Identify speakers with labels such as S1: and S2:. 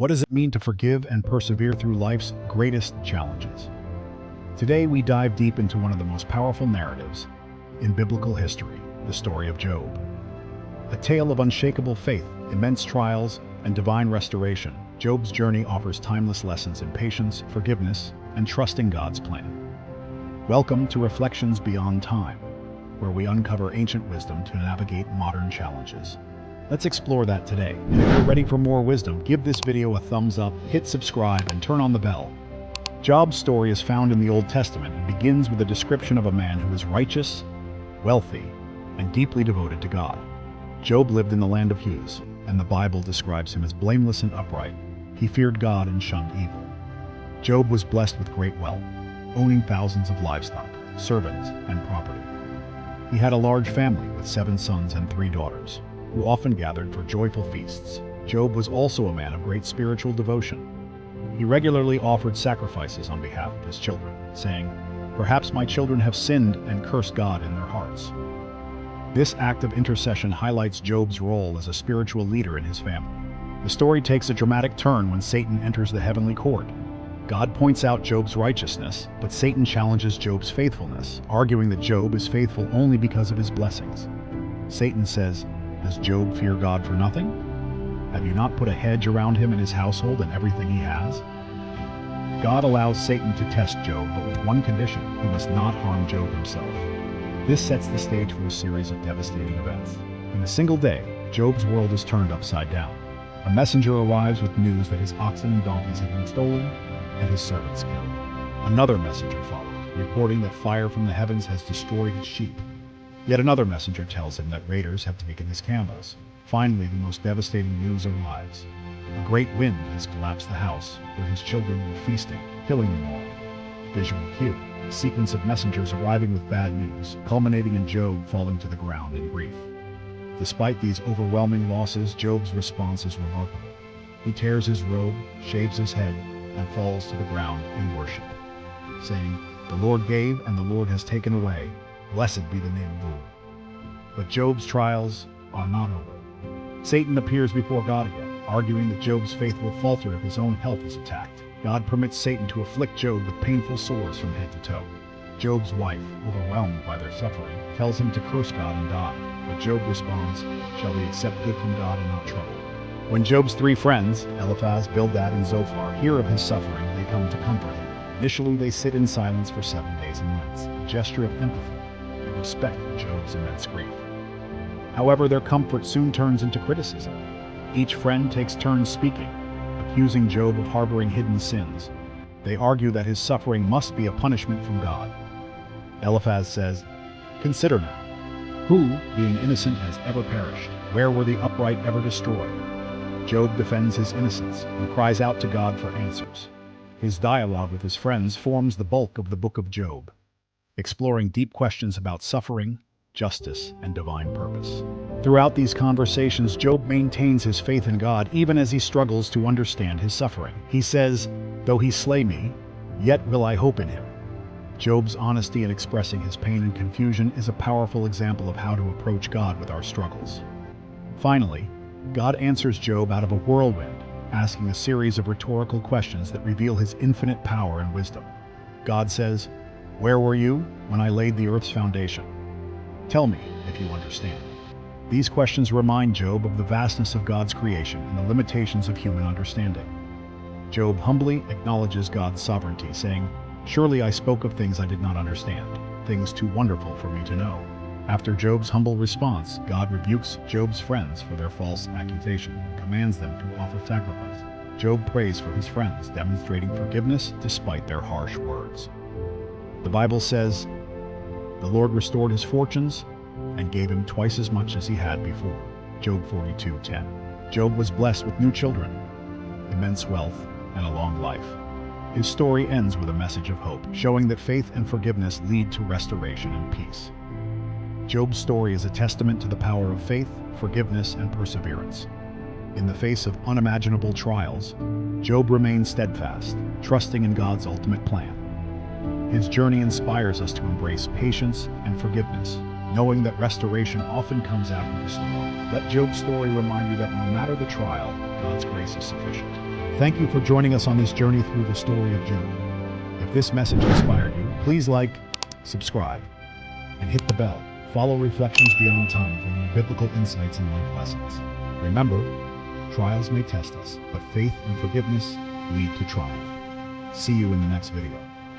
S1: What does it mean to forgive and persevere through life's greatest challenges? Today we dive deep into one of the most powerful narratives in biblical history, the story of Job. A tale of unshakable faith, immense trials, and divine restoration, Job's journey offers timeless lessons in patience, forgiveness, and trusting God's plan. Welcome to Reflections Beyond Time, where we uncover ancient wisdom to navigate modern challenges. Let's explore that today. And if you're ready for more wisdom, give this video a thumbs up, hit subscribe, and turn on the bell. Job's story is found in the Old Testament and begins with a description of a man who was righteous, wealthy, and deeply devoted to God. Job lived in the land of Uz, and the Bible describes him as blameless and upright. He feared God and shunned evil. Job was blessed with great wealth, owning thousands of livestock, servants, and property. He had a large family with 7 sons and 3 daughters, who often gathered for joyful feasts. Job was also a man of great spiritual devotion. He regularly offered sacrifices on behalf of his children, saying, "Perhaps my children have sinned and cursed God in their hearts." This act of intercession highlights Job's role as a spiritual leader in his family. The story takes a dramatic turn when Satan enters the heavenly court. God points out Job's righteousness, but Satan challenges Job's faithfulness, arguing that Job is faithful only because of his blessings. Satan says, "Does Job fear God for nothing? Have you not put a hedge around him and his household and everything he has?" God allows Satan to test Job, but with one condition: he must not harm Job himself. This sets the stage for a series of devastating events. In a single day, Job's world is turned upside down. A messenger arrives with news that his oxen and donkeys have been stolen and his servants killed. Another messenger follows, reporting that fire from the heavens has destroyed his sheep. Yet another messenger tells him that raiders have taken his camels. Finally, the most devastating news arrives. A great wind has collapsed the house where his children were feasting, killing them all. Visual cue: a sequence of messengers arriving with bad news, culminating in Job falling to the ground in grief. Despite these overwhelming losses, Job's response is remarkable. He tears his robe, shaves his head, and falls to the ground in worship, saying, "The Lord gave and the Lord has taken away. Blessed be the name of the Lord." But Job's trials are not over. Satan appears before God again, arguing that Job's faith will falter if his own health is attacked. God permits Satan to afflict Job with painful sores from head to toe. Job's wife, overwhelmed by their suffering, tells him to curse God and die. But Job responds, "Shall we accept good from God and not trouble?" When Job's 3 friends, Eliphaz, Bildad, and Zophar, hear of his suffering, they come to comfort him. Initially, they sit in silence for 7 days and nights, a gesture of empathy and respect for Job's immense grief. However, their comfort soon turns into criticism. Each friend takes turns speaking, accusing Job of harboring hidden sins. They argue that his suffering must be a punishment from God. Eliphaz says, "Consider now, who, being innocent, has ever perished? Where were the upright ever destroyed?" Job defends his innocence and cries out to God for answers. His dialogue with his friends forms the bulk of the book of Job, exploring deep questions about suffering, justice, and divine purpose. Throughout these conversations, Job maintains his faith in God even as he struggles to understand his suffering. He says, "Though he slay me, yet will I hope in him." Job's honesty in expressing his pain and confusion is a powerful example of how to approach God with our struggles. Finally, God answers Job out of a whirlwind, asking a series of rhetorical questions that reveal his infinite power and wisdom. God says, "Where were you when I laid the earth's foundation? Tell me if you understand." These questions remind Job of the vastness of God's creation and the limitations of human understanding. Job humbly acknowledges God's sovereignty, saying, "Surely I spoke of things I did not understand, things too wonderful for me to know." After Job's humble response, God rebukes Job's friends for their false accusation and commands them to offer sacrifice. Job prays for his friends, demonstrating forgiveness despite their harsh words. The Bible says, "The Lord restored his fortunes and gave him twice as much as he had before." Job 42:10. Job was blessed with new children, immense wealth, and a long life. His story ends with a message of hope, showing that faith and forgiveness lead to restoration and peace. Job's story is a testament to the power of faith, forgiveness, and perseverance. In the face of unimaginable trials, Job remains steadfast, trusting in God's ultimate plan. His journey inspires us to embrace patience and forgiveness, knowing that restoration often comes after the storm. Let Job's story remind you that no matter the trial, God's grace is sufficient. Thank you for joining us on this journey through the story of Job. If this message inspired you, please like, subscribe, and hit the bell. Follow Reflections Beyond Time for more biblical insights and life lessons. Remember, trials may test us, but faith and forgiveness lead to triumph. See you in the next video.